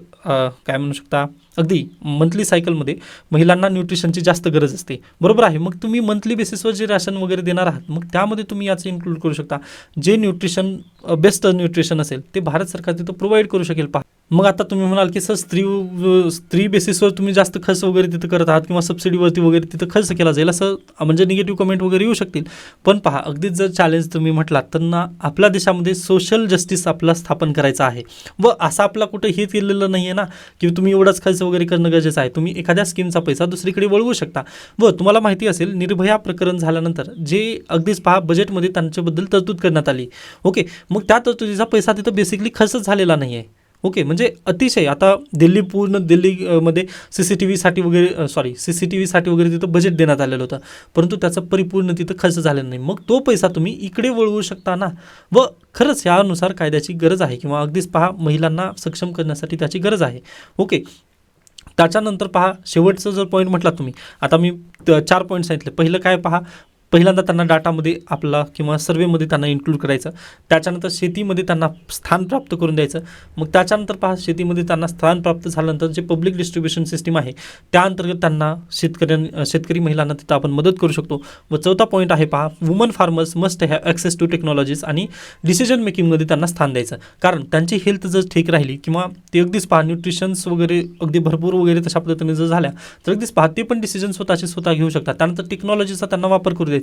काय म्हणू शकता, अगदी मंथली सायकलमध्ये महिलांना न्यूट्रिशनची जास्त गरज असते. बरोबर आहे, मग तुम्ही मंथली बेसिसवर जे राशन वगैरे देणार आहात मग त्यामध्ये तुम्ही याचं इन्क्लूड करू शकता. जे न्यूट्रिशन बेस्ट न्यूट्रिशन असेल ते भारत सरकार तिथं प्रोव्हाइड करू शकेल. पहा, मग आता तुम्ही म्हणाल की सर स्त्री बेसिसवर तुम्ही जास्त खर्च वगैरे तिथं करत आहात किंवा सबसिडीवरती वगैरे तिथं खर्च केला जाईल, असं म्हणजे निगेटिव्ह कमेंट वगैरे येऊ शकतील. पण पहा, अगदीच जर चॅलेंज तुम्ही म्हटलात तर ना, आपल्या देशामध्ये सोशल जस्टिस आपला स्थापन करायचं आहे व असं आपला कुठं हे केलेलं नाही आहे ना की तुम्ही एवढाच खर्च वगैरे करणं गरजेचं आहे. तुम्ही एखाद्या स्कीमचा पैसा दुसरीकडे वळवू शकता. व तुम्हाला माहिती असेल, निर्भया प्रकरण झाल्यानंतर जे अगदीच पहा बजेटमध्ये त्यांच्याबद्दल तरतूद करण्यात आली. ओके, मग त्या तरतुदीचा पैसा तिथं बेसिकली खर्चच झालेला नाही आहे. ओके, म्हणजे अतिशय आता पूर्ण दिल्लीमध्ये CCTVसाठी वगैरे तिथं बजेट देण्यात आलेलं होतं, परंतु त्याचा परिपूर्ण तिथं खर्च झालेला नाही. मग तो पैसा तुम्ही इकडे वळवू शकता ना. व खरंच यानुसार कायद्याची गरज आहे किंवा अगदीच पहा, महिलांना सक्षम करण्यासाठी त्याची गरज आहे. ओके, त्याच्यानंतर पहा, शेवटचं जर पॉईंट म्हटला तुम्ही, आता मी 4 पॉईंट सांगितले. पहिलं काय पहा, पहिल्यांदा त्यांना डाटामध्ये आपला किंवा सर्वेमध्ये त्यांना इन्क्लूड करायचं. त्याच्यानंतर शेतीमध्ये त्यांना स्थान प्राप्त करून द्यायचं. मग त्याच्यानंतर पहा, शेतीमध्ये त्यांना स्थान प्राप्त झाल्यानंतर जे पब्लिक डिस्ट्रीब्युशन सिस्टीम आहे त्या अंतर्गत त्यांना शेतकरी महिलांना तिथं आपण मदत करू शकतो. व चौथा पॉईंट आहे पहा, woman farmers must have access to technologies आणि डिसिजन मेकिंगमध्ये त्यांना स्थान द्यायचं. कारण त्यांची हेल्थ जर ठीक राहिली किंवा ते अगदीच पहा न्यूट्रिशन्स वगैरे अगदी भरपूर वगैरे तशा पद्धतीने जर झाल्या तर अगदीच पहा ते पण डिसिजन स्वतः घेऊ शकतात. त्यानंतर टेक्नॉलॉजीचा त्यांना वापर करू द्यायचा.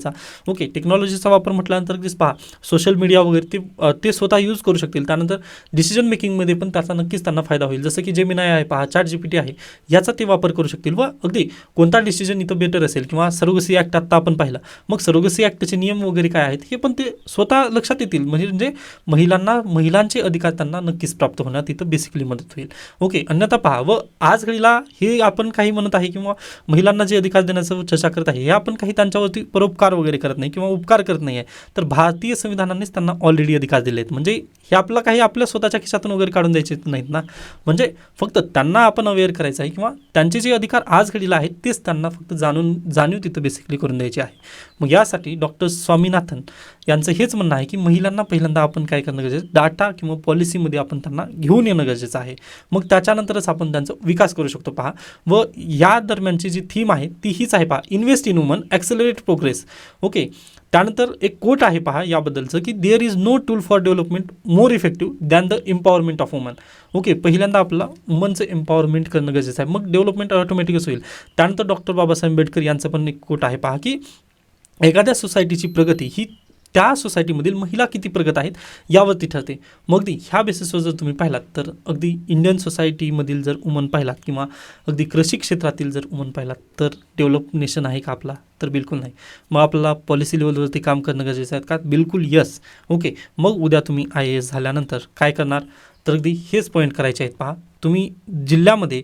ओके, टेक्नॉलॉजीचा वापर म्हटल्यानंतर अगदीच पहा, सोशल मीडिया वगैरे ते स्वतः यूज करू शकतील. त्यानंतर डिसिजन मेकिंगमध्ये पण त्याचा नक्कीच त्यांना फायदा होईल. जसं की जेमिनाय आहे पहा, ChatGPT आहे, याचा ते वापर करू शकतील. व अगदी कोणता डिसिजन इथं बेटर असेल किंवा सरोगसी ॲक्ट आत्ता आपण पाहिलं, मग सरोगसी ॲक्टचे नियम वगैरे काय आहेत हे पण ते स्वतः लक्षात येतील. म्हणजे महिलांचे अधिकार त्यांना नक्कीच प्राप्त होण्यात इथं बेसिकली मदत होईल. ओके, अन्यथा पहा, व आज घडीला हे आपण काही म्हणत आहे किंवा महिलांना जे अधिकार देण्याचं चर्चा करत आहे हे आपण काही त्यांच्यावरती परोपकार उपकार वगैरे करत नाही किंवा उपकार करत नाही आहे, तर भारतीय संविधानानेच त्यांना ऑलरेडी अधिकार दिले आहेत. म्हणजे हे आपलं काही आपल्या स्वतःच्या खिशातून वगैरे काढून द्यायचे नाहीत ना, म्हणजे फक्त त्यांना आपण अवेअर करायचं आहे किंवा त्यांचे जे अधिकार आज घडीला आहेत तेच त्यांना फक्त जाणीव तिथं बेसिकली करून द्यायची आहे. मग यासाठी डॉक्टर स्वामीनाथन यांचं हेच म्हणणं आहे की महिलांना पहिल्यांदा आपण काय करणं गरजेचं, डाटा किंवा पॉलिसीमध्ये आपण त्यांना घेऊन येणं गरजेचं आहे. मग त्याच्यानंतरच आपण त्यांचा विकास करू शकतो. पहा, व या दरम्यानची जी थीम आहे ती हीच आहे. पहा, invest in woman, accelerate progress. Okay, त्यानंतर एक कोट आहे पहा याबद्दलचं की there is no tool for development more effective than the empowerment of woman. Okay, पहिल्यांदा आपला वुमनचं एम्पॉवरमेंट करणं गरजेचं आहे, मग डेव्हलपमेंट ऑटोमॅटिकच होईल. त्यानंतर डॉक्टर बाबासाहेब आंबेडकर यांचं पण एक कोट आहे पहा की एखाद्या सोसायटीची प्रगती ही त्या सोसायटीमधील महिला किती प्रगत आहेत यावरती ठरते. मग अगदी ह्या बेसिसवर जर तुम्ही पाहिलात तर अगदी इंडियन सोसायटीमधील जर वुमन पाहिलात किंवा अगदी कृषी क्षेत्रातील जर वुमन पाहिलात तर डेव्हलप नेशन आहे का आपला, तर बिलकुल नाही. मग आपल्याला पॉलिसी लेवलवरती काम करणं गरजेचं आहे का, बिलकुल यस. ओके, मग उद्या तुम्ही IAS झाल्यानंतर काय करणार, तर अगदी हेच पॉईंट करायचे आहेत. पहा, तुम्ही जिल्ह्यामध्ये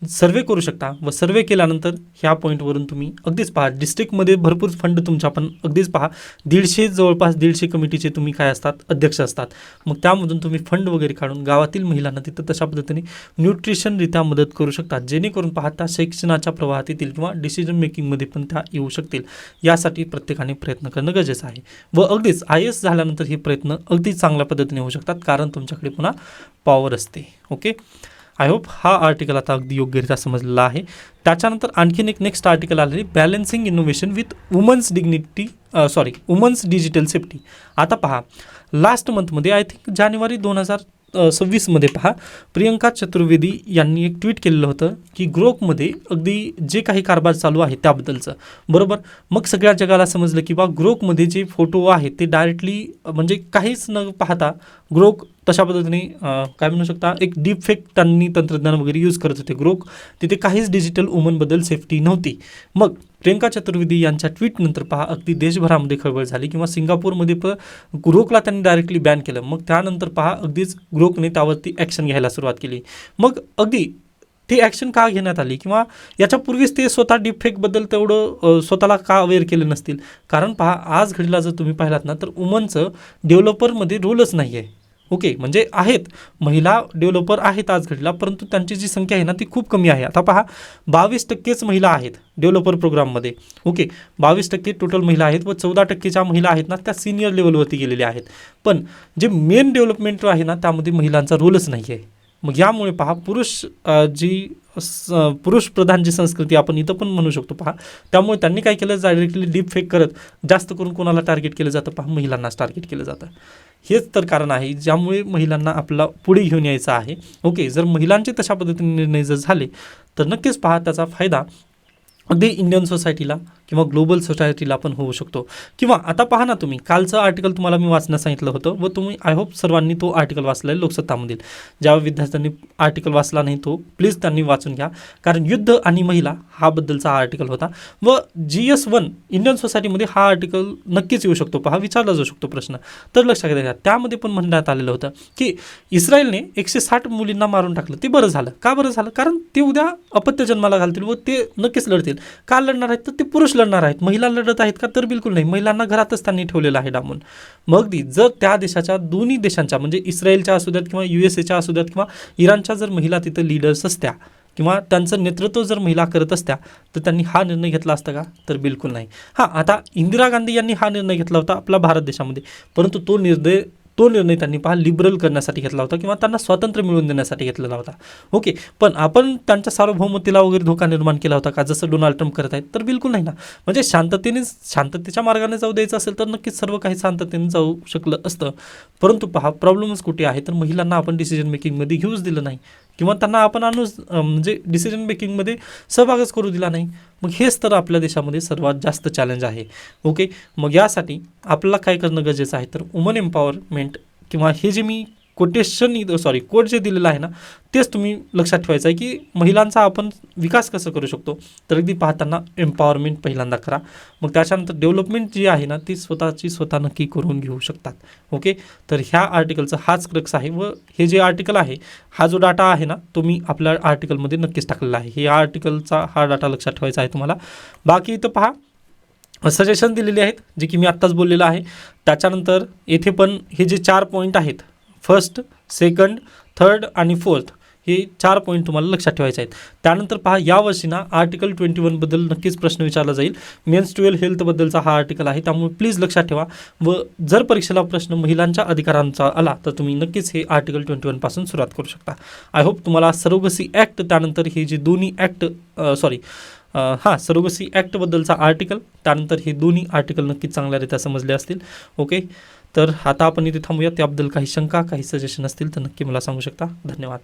सर्वे करू शकता व सर्वे केल्यानंतर ह्या पॉईंटवरून तुम्ही अगदीच पहा डिस्ट्रिक्टमध्ये भरपूर फंड तुमच्या पण अगदीच पहा जवळपास 150 कमिटीचे तुम्ही काय असतात, अध्यक्ष असतात. मग त्यामधून तुम्ही फंड वगैरे काढून गावातील महिलांना तिथं तशा पद्धतीने न्यूट्रिशनरित्या मदत करू शकतात, जेणेकरून पाहता शिक्षणाच्या प्रवाहात येतील किंवा डिसिजन मेकिंगमध्ये पण त्या येऊ शकतील. यासाठी प्रत्येकाने प्रयत्न करणं गरजेचं आहे व अगदीच IAS झाल्यानंतर हे प्रयत्न अगदी चांगल्या पद्धतीने होऊ शकतात, कारण तुमच्याकडे पुन्हा पॉवर असते. ओके, आय होप हा आर्टिकल आता अगदी योग्यरित्या समजलेला आहे. त्याच्यानंतर आणखीन एक नेक्स्ट आर्टिकल आलेली, balancing innovation with women's women's digital safety. आता पहा, लास्ट मंथमध्ये आय थिंक जानेवारी 2026मध्ये पहा प्रियंका चतुर्वेदी यांनी एक ट्विट केलेलं होतं की ग्रोकमध्ये अगदी जे काही कारभार चालू आहे त्याबद्दलचं, बरोबर. मग सगळ्या जगाला समजलं की बा ग्रोकमध्ये जे फोटो आहेत ते डायरेक्टली म्हणजे काहीच न पाहता ग्रोक तशा पद्धतीने काय म्हणू शकता एक डीप फेक त्यांनी तंत्रज्ञान वगैरे यूज करत होते. ग्रोक तिथे काहीच डिजिटल वुमनबद्दल सेफ्टी नव्हती. मग प्रियंका चतुर्वेदी यांच्या ट्विटनंतर पहा अगदी देशभरामध्ये खळबळ झाली किंवा सिंगापूरमध्ये पण ग्रोकला त्यांनी डायरेक्टली बॅन केलं. मग त्यानंतर पहा अगदीच ग्रोकने त्यावरती ॲक्शन घ्यायला सुरुवात केली. मग अगदी ती ॲक्शन का घेण्यात आली किंवा याच्यापूर्वीच ते स्वतः डीपफेकबद्दल तेवढं स्वतःला का अवेअर केले नसतील, कारण पहा आज घडीला जर तुम्ही पाहिलात ना तर वुमनचं डेव्हलपरमध्ये रोलच नाही आहे. ओके, म्हणजे आहेत महिला डेव्हलपर आहेत आज घडीला, परंतु त्यांची जी संख्या आहे ना ती खूप कमी आहे. आता पहा 22% महिला आहेत डेव्हलपर प्रोग्राममध्ये. ओके, 22% टोटल महिला आहेत व 14% महिला आहेत ना त्या सिनियर लेवलवरती गेलेल्या आहेत. पण जे मेन डेव्हलपमेंट आहे ना त्यामध्ये महिलांचा रोलच नाही आहे. मग यामुळे पहा पुरुष प्रधान जी संस्कृती आपण इथं पण म्हणू शकतो पहा, त्यामुळे त्यांनी काय केलं, डायरेक्टली डीप फेक करत जास्त करून कोणाला टार्गेट केलं जातं, पहा महिलांनाच टार्गेट केलं जातं. हेच तर कारण आहे ज्यामुळे महिलांना आपला पुढे घेऊन यायचं आहे. ओके, जर महिलांचे तशा पद्धतीने निर्णय जर झाले तर नक्कीच पहा त्याचा फायदा अगदी इंडियन सोसायटीला किंवा ग्लोबल सोसायटीला पण होऊ शकतो. किंवा आता पहा ना तुम्ही कालचं आर्टिकल तुम्हाला मी वाचण्यास सांगितलं होतं व तुम्ही आय होप सर्वांनी तो आर्टिकल वाचला आहे लोकसत्तामधील. ज्या विद्यार्थ्यांनी आर्टिकल वाचला नाही तो प्लीज त्यांनी वाचून घ्या, कारण युद्ध आणि महिला हा बद्दलचा आर्टिकल होता. व GS1 इंडियन सोसायटीमध्ये हा आर्टिकल नक्कीच येऊ शकतो. पहा विचारला जाऊ शकतो प्रश्न, तर लक्षात घ्या. त्यामध्ये पण म्हणण्यात आलेलं होतं की इस्रायलने 160 मुलींना मारून टाकलं. ते बरं झालं. का बरं झालं, कारण ते उद्या अपत्य जन्माला घालतील व ते नक्कीच लढतील. का लढणार आहेत, तर ते पुरुष लढणार आहेत. महिला लढत आहेत का, तर बिलकुल नाही. महिलांना घरातच त्यांनी ठेवलेलं आहे डांबून. मग जर त्या देशाच्या दोन्ही देशांच्या म्हणजे इस्रायलच्या असू द्यात किंवा USAच्या असू द्यात किंवा इराणच्या जर महिला तिथं लीडर्स असत्या किंवा त्यांचं नेतृत्व जर महिला करत असत्या तर त्यांनी हा निर्णय घेतला असता का, तर बिलकुल नाही. हां, आता इंदिरा गांधी यांनी हा निर्णय घेतला होता आपला भारत देशामध्ये, परंतु तो निर्णय त्यांनी पहा लिबरल करण्यासाठी घेतला होता किंवा त्यांना स्वातंत्र्य मिळवून देण्यासाठी घेतलेला होता. ओके, पण आपण त्यांच्या सार्वभौमतेला वगैरे धोका निर्माण केला होता का, जसं डोनाल्ड ट्रम्प करत आहेत, तर बिलकुल नाही ना. म्हणजे शांततेच्या मार्गाने जाऊ द्यायचं असेल तर नक्कीच सर्व काही शांततेने जाऊ शकलं असतं. परंतु पहा प्रॉब्लेमच कुठे आहे, तर महिलांना आपण डिसिजन मेकिंगमध्ये घेऊच दिलं नाही किंवा त्यांना आपण म्हणजे डिसिजन मेकिंगमध्ये सहभागच करू दिला नाही. मग हेच तर आपल्या देशामध्ये सर्वात जास्त चॅलेंज आहे. ओके, मग यासाठी आपल्याला काय करणं गरजेचं आहे, तर वुमन एम्पॉवरमेंट किंवा हे जे मी कोट जे दिलेलं आहे ना तेच तुम्ही लक्षात ठेवायचं आहे की महिलांचा आपण विकास कसं करू शकतो. तर अगदी पाहताना एम्पॉवरमेंट पहिल्यांदा करा, मग त्याच्यानंतर डेव्हलपमेंट जी आहे ना ती स्वतः नक्की करून घेऊ शकतात. ओके, तर ह्या आर्टिकलचा हाच क्रक्स आहे व हे जे आर्टिकल आहे हा जो डाटा आहे ना तो मी आपल्या आर्टिकलमध्ये नक्कीच टाकलेला आहे. हे आर्टिकलचा हा डाटा लक्षात ठेवायचा आहे तुम्हाला. बाकी इथं पहा सजेशन दिलेले आहेत जे की मी आत्ताच बोललेलं आहे. त्याच्यानंतर येथे पण हे जे 4 पॉईंट आहेत, फर्स्ट, सेकंड, थर्ड आणि फोर्थ, हे 4 पॉईंट तुम्हाला लक्षात ठेवायचे आहेत. त्यानंतर पहा, यावर्षी ना आर्टिकल 21 बद्दल नक्कीच प्रश्न विचारला जाईल. मेन्स्ट्रुअल हेल्थबद्दलचा हा आर्टिकल आहे, त्यामुळे प्लीज लक्षात ठेवा. व जर परीक्षेला प्रश्न महिलांच्या अधिकारांचा आला तर तुम्ही नक्कीच हे आर्टिकल 21 पासून सुरुवात करू शकता. आय होप तुम्हाला सरोगसी ॲक्ट, त्यानंतर हे जे दोन्ही ॲक्ट सरोगसी ॲक्टबद्दलचा आर्टिकल, त्यानंतर हे दोन्ही आर्टिकल नक्कीच चांगल्यारीत्या समजले असतील. ओके, तर आता आपण इथे थांबूया. त्याबद्दल काही शंका, काही सजेशन असतील तर नक्की मला सांगू शकता. धन्यवाद.